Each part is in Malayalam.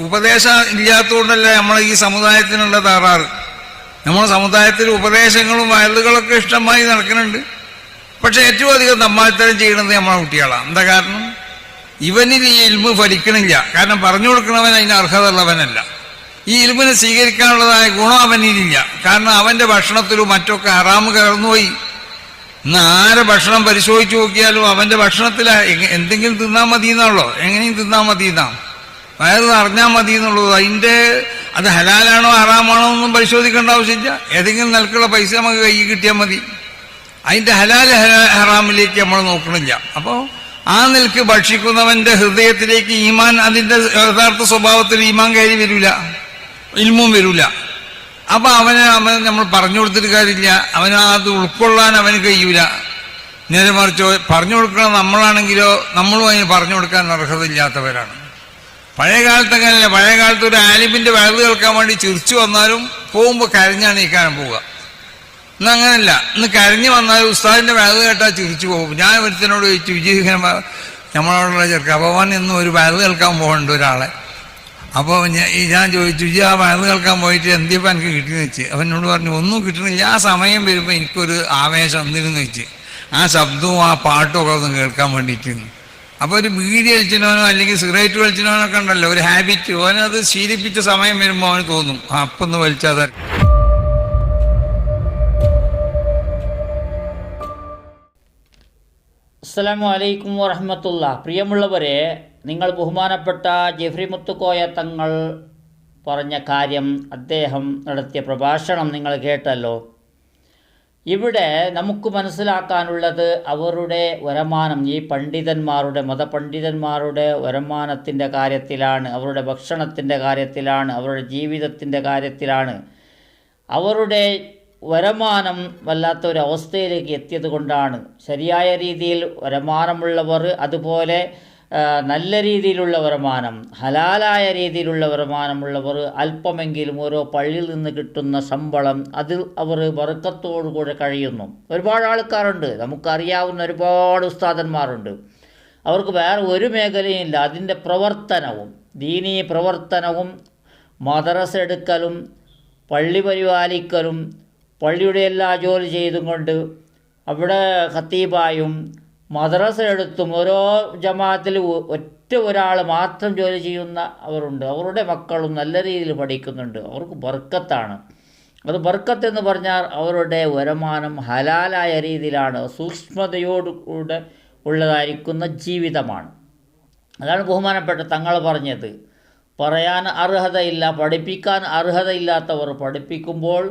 ഉപദേശം ഇല്ലാത്തതുകൊണ്ടല്ല നമ്മളെ ഈ സമുദായത്തിനുള്ള തകരാറ്. നമ്മുടെ സമുദായത്തിൽ ഉപദേശങ്ങളും വയലുകളൊക്കെ ഇഷ്ടമായി നടക്കുന്നുണ്ട്. പക്ഷെ ഏറ്റവും അധികം നമ്മാത്തരം ചെയ്യണത് നമ്മളെ കുട്ടികളാണ്. എന്താ കാരണം? ഇവനിൽ ഈ ഇൽമ് ഫലിക്കണില്ല. കാരണം പറഞ്ഞു കൊടുക്കണവൻ അതിന് അർഹത ഉള്ളവനല്ല. ഈ ഇൽമിനെ സ്വീകരിക്കാനുള്ളതായ ഗുണം അവനിലില്ല. കാരണം അവന്റെ ഭക്ഷണത്തിലും മറ്റൊക്കെ ഹറാമ് കയർന്നുപോയി. ഇന്ന് ആരെ ഭക്ഷണം പരിശോധിച്ച് നോക്കിയാലും അവന്റെ ഭക്ഷണത്തിൽ എന്തെങ്കിലും തിന്നാൻ മതി എന്നാണല്ലോ. എങ്ങനെയും തിന്നാൻ മതി എന്നാണ്, വയറ് നിറഞ്ഞാൽ മതി എന്നുള്ളത്. അത് ഹലാലാണോ ഹറാമാണോ ഒന്നും പരിശോധിക്കേണ്ട ആവശ്യമില്ല. ഏതെങ്കിലും നിലക്കുള്ള പൈസ നമുക്ക് കയ്യിൽ കിട്ടിയാൽ മതി. അതിന്റെ ഹലാൽ ഹറാമിലേക്ക് നമ്മൾ നോക്കണില്ല. അപ്പോൾ ആ നിലക്ക് ഭക്ഷിക്കുന്നവന്റെ ഹൃദയത്തിലേക്ക് ഈമാൻ, അതിന്റെ യഥാർത്ഥ സ്വഭാവത്തിൽ ഈമാൻ കയറി വരില്ല, ഇൽമും വരില്ല. അപ്പൊ അവന് നമ്മൾ പറഞ്ഞു കൊടുത്തിട്ട് കാര്യമില്ല. അത് ഉൾക്കൊള്ളാൻ അവന് കഴിയൂല. നേരെ മറിച്ച് പറഞ്ഞു കൊടുക്കണം നമ്മളാണെങ്കിലോ നമ്മളും അതിന് പറഞ്ഞു കൊടുക്കാൻ അർഹതയില്ലാത്തവരാണ്. പഴയ കാലത്ത് അങ്ങനെയല്ല. പഴയ കാലത്ത് ഒരു ആലിമിന്റെ വയറ് കേൾക്കാൻ വേണ്ടി ചിരിച്ചു വന്നാലും പോകുമ്പോൾ കരഞ്ഞാണ് നീക്കാനും പോവുക. ഇന്ന് അങ്ങനെയല്ല. ഇന്ന് കരഞ്ഞു വന്നാലും ഉസ്താദിന്റെ വയറ് കേട്ടാൽ ചിരിച്ചു പോകും. ഞാൻ ഒരുത്തനോട് ചോദിച്ചു, വിജയിക്കാൻ നമ്മളോടുള്ള ചെറുക്ക ഭഗവാൻ എന്നും ഒരു വയറ് കേൾക്കാൻ പോകുന്നുണ്ട് ഒരാളെ. അപ്പോൾ ഞാൻ ചോദിച്ചു, ആ വയറ് കേൾക്കാൻ പോയിട്ട് എന്തിയപ്പോൾ എനിക്ക് കിട്ടിയെന്ന് വെച്ച്. അവനോട് പറഞ്ഞു, ഒന്നും കിട്ടണില്ല. ആ സമയം വരുമ്പോൾ എനിക്കൊരു ആവേശം എന്തിനെന്ന് വെച്ച് ആ ശബ്ദവും ആ പാട്ടും ഒക്കെ ഒന്ന് കേൾക്കാൻ വേണ്ടിയിട്ട്. അപ്പോൾ ഒരു ബീഡി വലിച്ചിനോനോ അല്ലെങ്കിൽ സിഗരറ്റ് വലിച്ചിനോനൊക്കെ ഉണ്ടല്ലോ ഒരു ഹാബിറ്റ്, അവനത് ശീലിപ്പിച്ച സമയം വരുമ്പോൾ അവന് തോന്നും അപ്പം ഒന്ന് വലിച്ചാൽ. അസ്സലാമു അലൈക്കും വറഹ്മത്തുള്ളാഹി. പ്രിയമുള്ളവരെ, നിങ്ങൾ ബഹുമാനപ്പെട്ട ജെഫ്രി മുത്തുക്കോയ തങ്ങൾ പറഞ്ഞ കാര്യം, അദ്ദേഹം നടത്തിയ പ്രഭാഷണം നിങ്ങൾ കേട്ടല്ലോ. ഇവിടെ നമുക്ക് മനസ്സിലാക്കാനുള്ളത് അവരുടെ വരുമാനം, ഈ പണ്ഡിതന്മാരുടെ, മതപണ്ഡിതന്മാരുടെ വരുമാനത്തിൻ്റെ കാര്യത്തിലാണ്, അവരുടെ ഭക്ഷണത്തിൻ്റെ കാര്യത്തിലാണ്, അവരുടെ ജീവിതത്തിൻ്റെ കാര്യത്തിലാണ്. അവരുടെ വരുമാനം വല്ലാത്ത ഒരു അവസ്ഥയിലേക്ക് എത്തിയത് കൊണ്ടാണ്. ശരിയായ രീതിയിൽ വരുമാനമുള്ളവർ, അതുപോലെ നല്ല രീതിയിലുള്ള വരുമാനം, ഹലാലായ രീതിയിലുള്ള വരുമാനമുള്ളവർ അല്പമെങ്കിലും ഓരോ പള്ളിയിൽ നിന്ന് കിട്ടുന്ന ശമ്പളം അതിൽ അവർ ബർക്കത്തോടുകൂടെ കഴിയുന്നു. ഒരുപാട് ആൾക്കാരുണ്ട്, നമുക്കറിയാവുന്ന ഒരുപാട് ഉസ്താദന്മാരുണ്ട്. അവർക്ക് വേറെ ഒരു മേഖലയും ഇല്ല. അതിൻ്റെ പ്രവർത്തനവും, ദീനീ പ്രവർത്തനവും, മദ്രസ എടുക്കലും, പള്ളി പരിപാലിക്കലും, പള്ളിയുടെ എല്ലാ ജോലി ചെയ്തും കൊണ്ട് അവിടെ ഖത്തീബായും മദ്രസ എടുത്തും ഓരോ ജമാഅത്തിൽ ഒറ്റ ഒരാൾ മാത്രം ജോലി ചെയ്യുന്ന അവരുണ്ട്. അവരുടെ മക്കളും നല്ല രീതിയിൽ പഠിക്കുന്നുണ്ട്. അവർക്ക് ബർക്കത്താണ്. അത് ബർക്കത്ത് എന്ന് പറഞ്ഞാൽ അവരുടെ വരുമാനം ഹലാലായ രീതിയിലാണ്, സൂക്ഷ്മതയോടുകൂടെ ഉള്ളതായിരിക്കുന്ന ജീവിതമാണ്. അതാണ് ബഹുമാനപ്പെട്ട തങ്ങൾ പറഞ്ഞത്. പറയാൻ അർഹതയില്ല, പഠിപ്പിക്കാൻ അർഹതയില്ലാത്തവർ പഠിപ്പിക്കുമ്പോൾ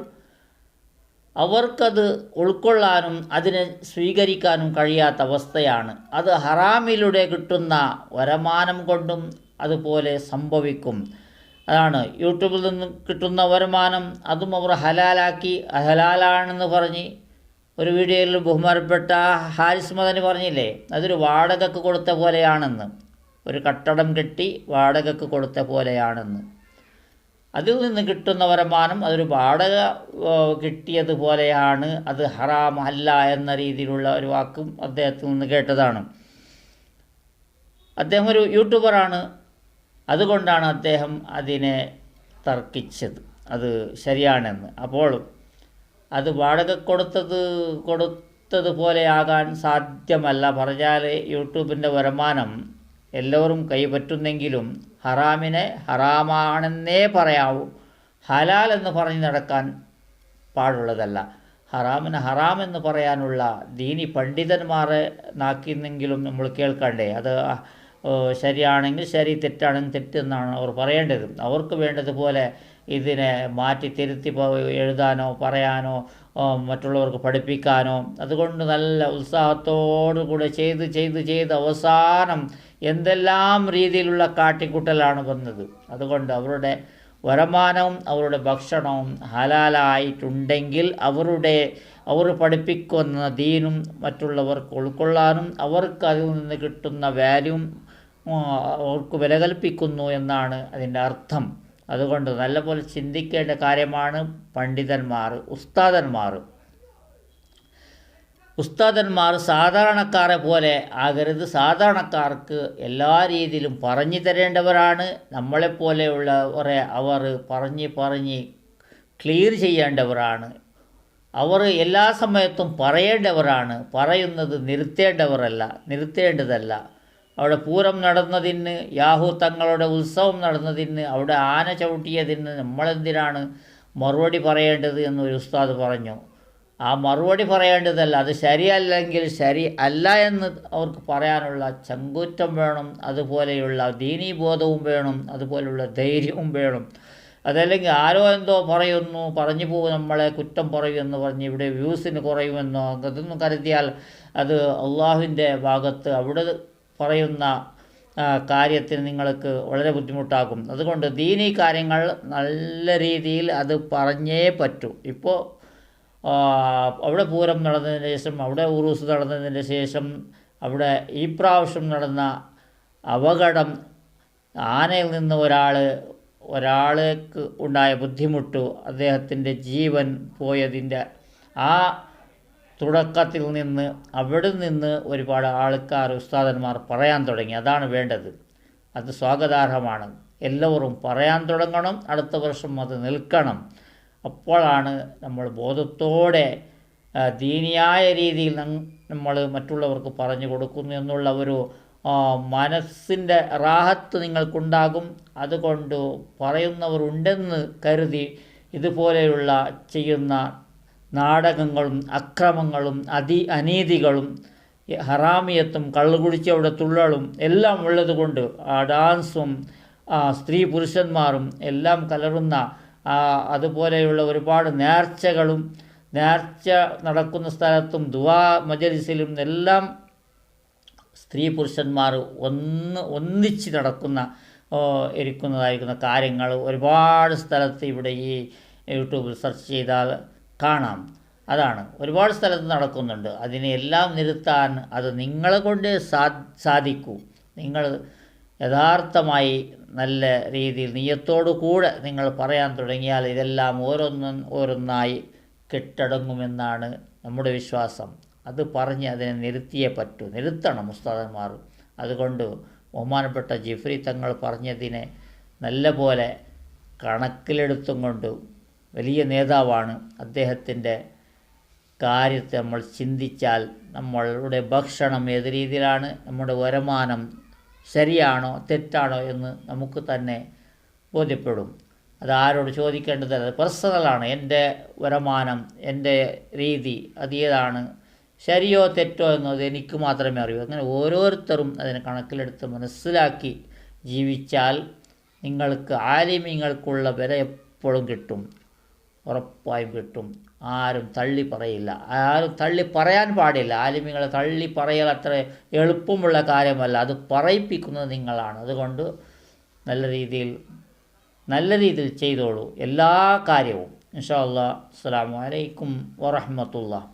അവർക്കത് ഉൾക്കൊള്ളാനും അതിനെ സ്വീകരിക്കാനും കഴിയാത്ത അവസ്ഥയാണ്. അത് ഹറാമിലൂടെ കിട്ടുന്ന വരുമാനം കൊണ്ടും അതുപോലെ സംഭവിക്കും. അതാണ് യൂട്യൂബിൽ നിന്ന് കിട്ടുന്ന വരുമാനം, അതും അവർ ഹലാലാക്കി, ഹലാലാണെന്ന് പറഞ്ഞ് ഒരു വീഡിയോയിൽ ബഹുമാനപ്പെട്ട ഹാരിസ് മദനി പറഞ്ഞില്ലേ, അതൊരു വാടകയ്ക്ക് കൊടുത്ത പോലെയാണെന്ന്, ഒരു കട്ടടം കെട്ടി വാടകയ്ക്ക് കൊടുത്ത പോലെയാണെന്ന്. അതിൽ നിന്ന് കിട്ടുന്ന വരുമാനം അതൊരു വാടക കിട്ടിയതുപോലെയാണ്, അത് ഹറാം അല്ല എന്ന രീതിയിലുള്ള ഒരു വാക്കും അദ്ദേഹത്തിൽ നിന്ന് കേട്ടതാണ്. അദ്ദേഹം ഒരു യൂട്യൂബറാണ്, അതുകൊണ്ടാണ് അദ്ദേഹം അതിനെ തർക്കിച്ചത് അത് ശരിയാണെന്ന്. അപ്പോൾ അത് വാടക കൊടുത്തതുപോലെ ആകാൻ സാധ്യമല്ല. പറഞ്ഞാൽ യൂട്യൂബിൻ്റെ വരുമാനം എല്ലാവരും കൈപ്പറ്റുന്നെങ്കിലും ഹറാമിനെ ഹറാമാണെന്നേ പറയാവൂ, ഹലാൽ എന്ന് പറഞ്ഞ് നടക്കാൻ പാടുള്ളതല്ല. ഹറാമിന് ഹറാം എന്ന് പറയാനുള്ള ദീനി പണ്ഡിതന്മാരെ നാക്കിന്നെങ്കിലും നമ്മൾ കേൾക്കണ്ടേ. അത് ശരിയാണെങ്കിൽ ശരി, തെറ്റാണെങ്കിൽ തെറ്റെന്നാണ് അവർ പറയേണ്ടത്. അവർക്ക് വേണ്ടതുപോലെ ഇതിനെ മാറ്റി തിരുത്തി എഴുതാനോ പറയാനോ മറ്റുള്ളവർക്ക് പഠിപ്പിക്കാനോ, അതുകൊണ്ട് നല്ല ഉത്സാഹത്തോടു കൂടെ ചെയ്ത് അവസാനം എന്തെല്ലാം രീതിയിലുള്ള കാട്ടിക്കൂട്ടലാണ് വന്നത്. അതുകൊണ്ട് അവരുടെ വരുമാനവും അവരുടെ ഭക്ഷണവും ഹലാലായിട്ടുണ്ടെങ്കിൽ അവർ പഠിപ്പിക്കുന്ന ദീനും മറ്റുള്ളവർക്ക് ഉൾക്കൊള്ളാനും അവർക്ക് അതിൽ നിന്ന് കിട്ടുന്ന വാല്യൂം അവർക്ക് വില കൽപ്പിക്കുന്നു എന്നാണ് അതിൻ്റെ അർത്ഥം. അതുകൊണ്ട് നല്ലപോലെ ചിന്തിക്കേണ്ട കാര്യമാണ് പണ്ഡിതന്മാർ, ഉസ്താദന്മാർ. ഉസ്താദന്മാർ സാധാരണക്കാരെ പോലെ ആകരുത്. സാധാരണക്കാർക്ക് എല്ലാ രീതിയിലും പറഞ്ഞു തരേണ്ടവരാണ്. നമ്മളെപ്പോലെയുള്ളവരെ അവർ പറഞ്ഞ് ക്ലിയർ ചെയ്യേണ്ടവരാണ്. അവർ എല്ലാ സമയത്തും പറയേണ്ടവരാണ്. പറയുന്നത് നിർത്തേണ്ടതല്ല. അവിടെ പൂരം നടന്നതിന്, യാഹു തങ്ങളുടെ ഉത്സവം നടന്നതിന്, അവിടെ ആന ചവിട്ടിയതിന് നമ്മളെന്തിനാണ് മറുപടി പറയേണ്ടത് എന്നൊരു ഉസ്താദ് പറഞ്ഞു. ആ മറുപടി പറയേണ്ടതല്ല, അത് ശരിയല്ലെങ്കിൽ ശരി അല്ല എന്ന് അവർക്ക് പറയാനുള്ള ചങ്കൂറ്റം വേണം, അതുപോലെയുള്ള ദീനീബോധവും വേണം, അതുപോലെയുള്ള ധൈര്യവും വേണം. അതല്ലെങ്കിൽ ആരോ എന്തോ പറഞ്ഞു പോകും, നമ്മളെ കുറ്റം പറയുമെന്ന് പറഞ്ഞ് ഇവിടെ വ്യൂസിന് കുറയുമെന്നോ അതൊന്നും കരുതിയാൽ അത് അള്ളാഹുവിൻ്റെ ഭാഗത്ത് അവിടെ പറയുന്ന കാര്യത്തിന് നിങ്ങൾക്ക് വളരെ ബുദ്ധിമുട്ടാകും. അതുകൊണ്ട് ദീനീ കാര്യങ്ങൾ നല്ല രീതിയിൽ അത് പറഞ്ഞേ പറ്റൂ. ഇപ്പോൾ അവിടെ പൂരം നടന്നതിന് ശേഷം, അവിടെ ഉറൂസ് നടന്നതിന് ശേഷം, അവിടെ ഈ പ്രാവശ്യം നടന്ന അപകടം, ആനയിൽ നിന്ന് ഒരാൾക്ക് ഉണ്ടായ ബുദ്ധിമുട്ട്, അദ്ദേഹത്തിൻ്റെ ജീവൻ പോയതിൻ്റെ ആ തുടക്കത്തിൽ നിന്ന് അവിടെ നിന്ന് ഒരുപാട് ആൾക്കാർ ഉസ്താദന്മാർ പറയാൻ തുടങ്ങി. അതാണ് വേണ്ടത്. അത് സ്വാഗതാർഹമാണ്. എല്ലാവരും പറയാൻ തുടങ്ങണം. അടുത്ത വർഷം അത് നിൽക്കണം. അപ്പോഴാണ് നമ്മൾ ബോധത്തോടെ ദീനിയായ രീതിയിൽ നമ്മൾ മറ്റുള്ളവർക്ക് പറഞ്ഞു കൊടുക്കുന്നു എന്നുള്ള ഒരു മനസ്സിൻ്റെ റാഹത്ത് നിങ്ങൾക്കുണ്ടാകും. അതുകൊണ്ട് പറയുന്നവരുണ്ടെന്ന് കരുതി ഇതുപോലെയുള്ള ചെയ്യുന്ന നാടകങ്ങളും അക്രമങ്ങളും അനീതികളും ഹറാമിയത്തും കള്ളുകുടിച്ച് അവിടെ തുള്ളലും എല്ലാം ഉള്ളതുകൊണ്ട് ആ ഡാൻസും സ്ത്രീ പുരുഷന്മാരും എല്ലാം കലർന്ന അതുപോലെയുള്ള ഒരുപാട് നേർച്ച നടക്കുന്ന സ്ഥലത്തും ദുആ മജലിസിലും എല്ലാം സ്ത്രീ പുരുഷന്മാർ ഒന്നിച്ച് ഇരിക്കുന്നതായിരിക്കുന്ന കാര്യങ്ങൾ ഒരുപാട് സ്ഥലത്ത് ഇവിടെ ഈ യൂട്യൂബിൽ സെർച്ച് ചെയ്താൽ കാണാം. അതാണ് ഒരുപാട് സ്ഥലത്ത് നടക്കുന്നുണ്ട്. അതിനെല്ലാം നിർത്താൻ അത് നിങ്ങളെ കൊണ്ട് സാധിക്കൂ. നിങ്ങൾ യഥാർത്ഥമായി നല്ല രീതിയിൽ നിയ്യത്തോടു കൂടെ നിങ്ങൾ പറയാൻ തുടങ്ങിയാൽ ഇതെല്ലാം ഓരോന്നായി കെട്ടടങ്ങുമെന്നാണ് നമ്മുടെ വിശ്വാസം. അത് പറഞ്ഞ് അതിനെ നിർത്തണം ഉസ്താദന്മാർ. അതുകൊണ്ട് ബഹുമാനപ്പെട്ട ജിഫ്രി തങ്ങൾ പറഞ്ഞതിനെ നല്ല പോലെ കണക്കിലെടുത്തും കൊണ്ട്, വലിയ നേതാവാണ്, അദ്ദേഹത്തിൻ്റെ കാര്യത്തെ നമ്മൾ ചിന്തിച്ചാൽ നമ്മളുടെ ഭക്ഷണം ഏത് രീതിയിലാണ്, നമ്മുടെ വരുമാനം ശരിയാണോ തെറ്റാണോ എന്ന് നമുക്ക് തന്നെ ബോധ്യപ്പെടും. അത് ആരോട് ചോദിക്കേണ്ടതല്ല, പേഴ്സണലാണ്. എൻ്റെ വരുമാനം, എൻ്റെ രീതി അത് ഏതാണ്, ശരിയോ തെറ്റോ എന്നത് എനിക്ക് മാത്രമേ അറിയൂ. അങ്ങനെ ഓരോരുത്തരും അതിനെ കണക്കിലെടുത്ത് മനസ്സിലാക്കി ജീവിച്ചാൽ നിങ്ങൾക്ക് ആലിമീങ്ങൾക്കുള്ള വില എപ്പോഴും കിട്ടും, ഉറപ്പായും കിട്ടും. ആരും തള്ളി പറയില്ല, ആരും തള്ളി പറയാൻ പാടില്ല. ആലിമീങ്ങളെ തള്ളി പറയൽ അത്ര എളുപ്പമുള്ള കാര്യമല്ല, അത് പറയിപ്പിക്കുന്നത് നിങ്ങളാണ്. അതുകൊണ്ട് നല്ല രീതിയിൽ ചെയ്തോളൂ എല്ലാ കാര്യവും. ഇൻഷാ അല്ലാഹ്. അസ്സലാമു അലൈക്കും വറഹ്മത്തുള്ളാഹി.